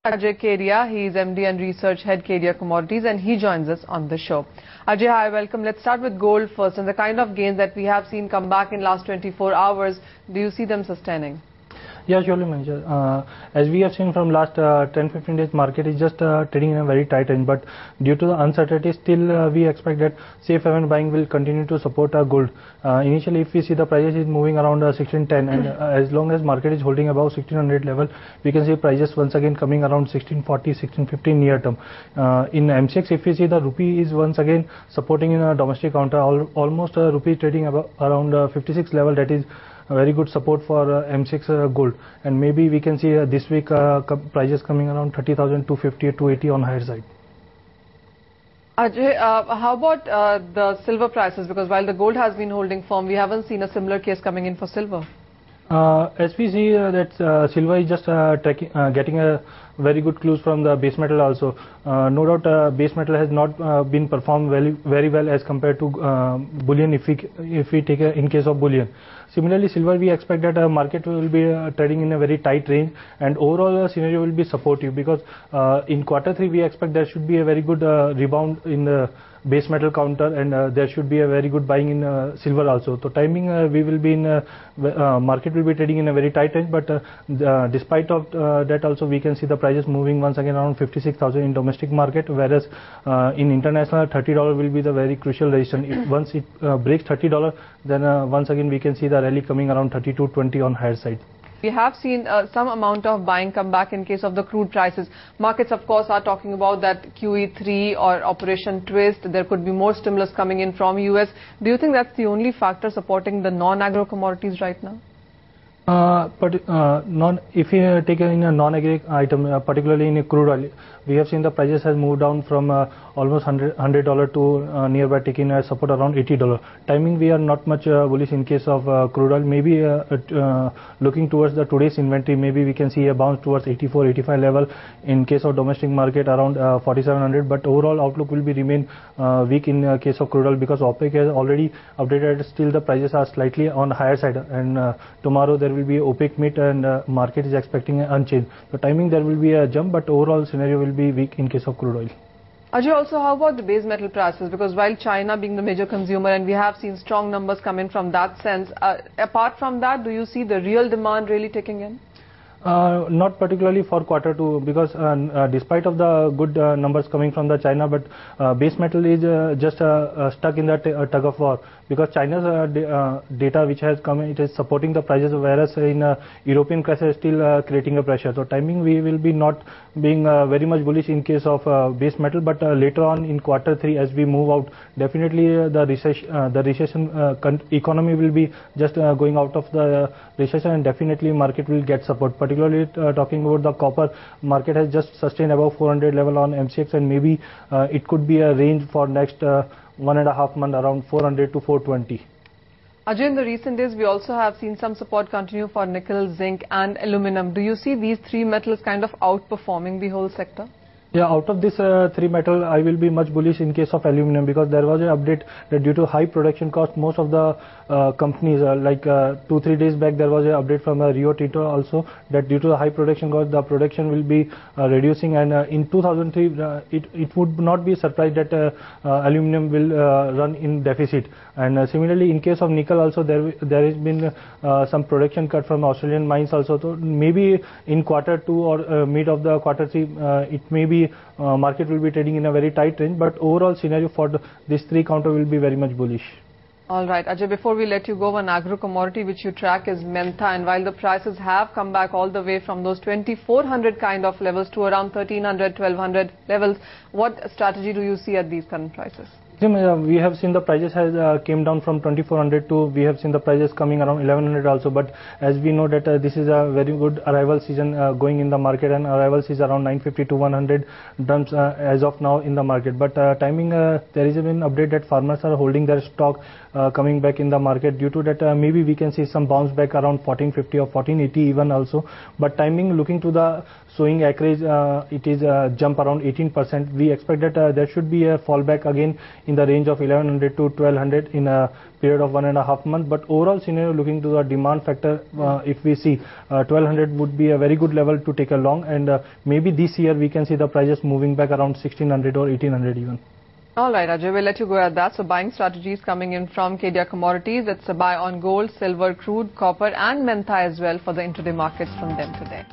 A Kedia. He is MD and Research Head, Kedia Commodities, and he joins us on the show. Ajay, hi, welcome. Let's start with gold first. And the kind of gains that we have seen come back in last 24 hours, do you see them sustaining? Yeah, surely, Manisha. As we have seen from last 10-15 days, market is just trading in a very tight range. But due to the uncertainty, still we expect that safe haven buying will continue to support gold. Initially, if we see the prices is moving around 1610, and as long as market is holding above 1600 level, we can see prices once again coming around 1640, 1650 near term. In MCX, if we see the rupee is once again supporting in a domestic counter, almost rupee trading about around 56 level. That is a very good support for M6 gold, and maybe we can see this week prices coming around 30,250 to 80 on higher side. Ajay, how about the silver prices? Because while the gold has been holding firm, we haven't seen a similar case coming in for silver. As we see that silver is just getting a very good clues from the base metal also. No doubt base metal has not been performed very well as compared to bullion if we take in case of bullion. Similarly, silver, we expect that market will be trading in a very tight range, and overall scenario will be supportive, because in Q3 we expect there should be a very good rebound in the base metal counter, and there should be a very good buying in silver also. So timing we will be in market will be trading in a very tight range, but despite of that also we can see the prices moving once again around 56,000 in domestic market, whereas in international $30 will be the very crucial resistance. If once it breaks $30, then once again we can see the rally coming around 32.20 on higher side. We have seen some amount of buying come back in case of the crude prices. Markets, of course, are talking about that QE3 or Operation Twist. There could be more stimulus coming in from US. Do you think that's the only factor supporting the non-agro commodities right now? If you take in a non-agri item, particularly in a crude oil, we have seen the prices has moved down from almost $100 to nearby taking a support around $80. Timing, we are not much bullish in case of crude oil. Maybe looking towards the today's inventory, maybe we can see a bounce towards 84, 85 level. In case of domestic market, around 4700. But overall outlook will be remain weak in case of crude oil, because OPEC has already updated. Still the prices are slightly on higher side, and tomorrow there will be OPEC meet, and market is expecting unchanged. The timing there will be a jump, but overall scenario will be weak in case of crude oil. Ajay, also how about the base metal prices? Because while China being the major consumer, and we have seen strong numbers come in from that sense, apart from that, do you see the real demand really taking in? Not particularly for Q2, because despite of the good numbers coming from the China, but base metal is just stuck in that tug of war, because China's data which has come, it is supporting the prices, whereas in European crisis still creating a pressure. So timing we will be not being very much bullish in case of base metal, but later on in Q3 as we move out, definitely the recession economy will be just going out of the recession, and definitely market will get support. Particularly talking about the copper, market has just sustained above 400 level on MCX, and maybe it could be a range for next 1.5 months around 400 to 420. Ajay, in the recent days, we also have seen some support continue for nickel, zinc and aluminum. Do you see these three metals kind of outperforming the whole sector? Yeah, out of this three metal, I will be much bullish in case of aluminum, because there was an update that due to high production cost, most of the companies, like 2-3 days back, there was an update from Rio Tinto also, that due to the high production cost, the production will be reducing, and in 2003, it would not be surprised that aluminum will run in deficit. And similarly, in case of nickel also, there has been some production cut from Australian mines also. So maybe in Q2 or mid of the Q3, it may be market will be trading in a very tight range, but overall scenario for this three counter will be very much bullish. All right, Ajay, before we let you go, one agro commodity which you track is Mentha, and while the prices have come back all the way from those 2400 kind of levels to around 1300, 1200 levels, what strategy do you see at these current prices? We have seen the prices has came down from 2400 to, we have seen the prices coming around 1100 also, but as we know that this is a very good arrival season going in the market, and arrivals is around 950 to 100 drums as of now in the market. But timing, there is an update that farmers are holding their stock coming back in the market. Due to that, maybe we can see some bounce back around 1450 or 1480 even also. But timing, looking to the sowing acreage, it is jump around 18%. We expect that there should be a fallback again in the range of 1100 to 1200 in a period of 1.5 months. But overall scenario, looking to the demand factor, if we see 1200 would be a very good level to take a long, and maybe this year we can see the prices moving back around 1600 or 1800 even. All right, Ajay, we'll let you go at that. So buying strategies coming in from Kedia Commodities. It's a buy on gold, silver, crude, copper and mentha as well for the intraday markets from them today.